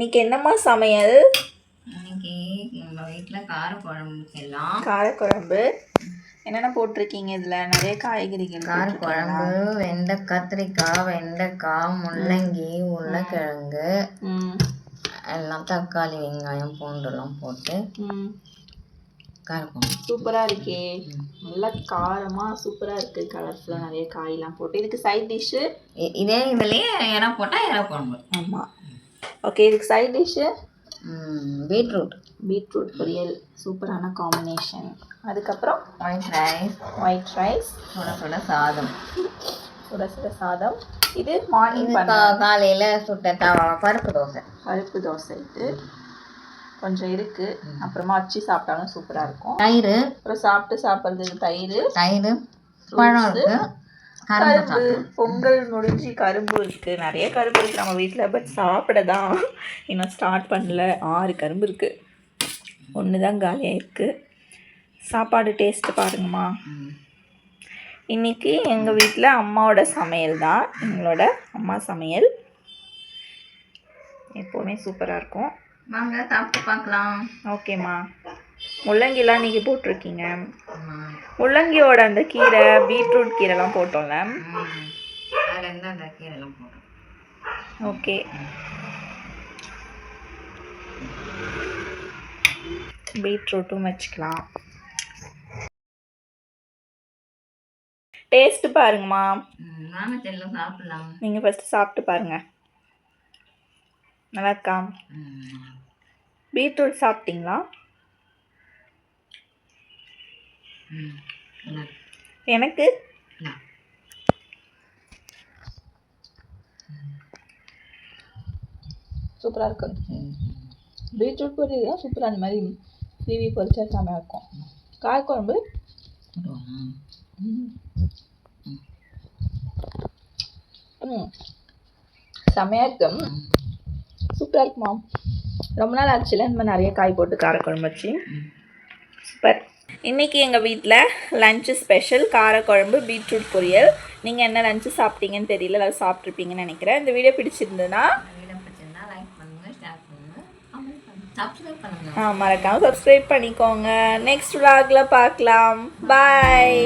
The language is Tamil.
இன்னைக்கு என்னம்மா சமையல்? இன்னைக்கு எங்கள் வீட்டில் காரக்குழம்புக்கெல்லாம் காரக்குழம்பு என்னென்ன போட்டிருக்கீங்க? இதில் நிறைய காய்கறிகள். காரக்குழம்பு கத்திரிக்காய், வெண்டைக்காய், முள்ளங்கி, உருளைக்கிழங்கு எல்லாம் தக்காளி, வெங்காயம், பூண்டெல்லாம் போட்டு காரக்குழம்பு சூப்பராக இருக்கே. நல்லா காரமாக சூப்பராக இருக்குது. கலர்ஃபுல்லாக நிறைய காயெல்லாம் போட்டு. இதுக்கு சைட் டிஷ்ஷு இதுலேயே இறா போட்டால் இறா குழம்பு. ஆமாம். ஓகே, இதுக்கு சைட் டிஷ்ஷு பீட்ரூட் பொரியல். சூப்பரான காம்பினேஷன். அதுக்கப்புறம் ஒயிட் ரைஸ் சுட சாதம். இது மார்னிங் காலையில் சுட்ட பருப்பு தோசை. இது கொஞ்சம் இருக்குது. அப்புறமா வச்சு சாப்பிட்டாலும் சூப்பராக இருக்கும். தயிர் அப்புறம் சாப்பிட்றதுக்கு தயிர் பழம் இருக்குது. கரும்பு. பொங்கல் முடிஞ்சு கரும்பு இருக்குது. நிறைய கரும்பு இருக்குது நம்ம வீட்டில். பட் சாப்பிட தான் இன்னும் ஸ்டார்ட் பண்ணல. 6 கரும்பு இருக்குது. 1 தான் காலியாக இருக்குது. சாப்பாடு டேஸ்ட்டு பாருங்கம்மா. இன்றைக்கி எங்கள் வீட்டில் அம்மாவோட சமையல் தான். எங்களோட அம்மா சமையல் எப்போவுமே சூப்பராக இருக்கும். வாங்க சாப்பிட்டு பார்க்கலாம். ஓகேம்மா. முள்ளங்கிலாம் இன்றைக்கி போட்டிருக்கீங்க. முள்ளங்கியோட அந்த கீரை, பீட்ரூட் கீரைலாம் போட்டோம்ல. அந்த கீரைலாம் போட்டோம். ஓகே. பீட்ரூட்டும் வச்சுக்கலாம். டேஸ்ட்டு பாருங்கம்மா. சாப்பிடலாம். நீங்கள் ஃபஸ்ட்டு சாப்பிட்டு பாருங்கள். நல்லா இருக்கா? பீட்ரூட் சாப்பிட்டீங்களா? எனக்கு சூப்பராக இருக்கும். பீட்ரூட் பொரியல் தான் சூப்பராக. அந்த மாதிரி சீவி பொரிச்சா செம்மையாக இருக்கும். காரக்குழம்பு செம்மையாக இருக்கும். சூப்பராக இருக்குமா. ரொம்ப நாள் ஆச்சுல இந்த மாதிரி நிறைய காய் போட்டு காரக்குழம்பு வச்சு. சூப்பர். இன்றைக்கி எங்கள் வீட்டில் லஞ்சு ஸ்பெஷல் காரக்குழம்பு, பீட்ரூட் பொரியல். நீங்கள் என்ன லஞ்சு சாப்பிட்டீங்கன்னு தெரியல. எல்லோரும் சாப்பிட்ருப்பீங்கன்னு நினைக்கிறேன். இந்த வீடியோ பிடிச்சிருந்ததுன்னா லைக் பண்ணுங்கள், ஷேர் பண்ணுங்கள், கமெண்ட் பண்ணுங்கள், சப்ஸ்கிரைப் பண்ணுங்கள். மறக்காமல் சப்ஸ்கிரைப் பண்ணிக்கோங்க. நெக்ஸ்ட் vlogல பார்க்கலாம். பாய்.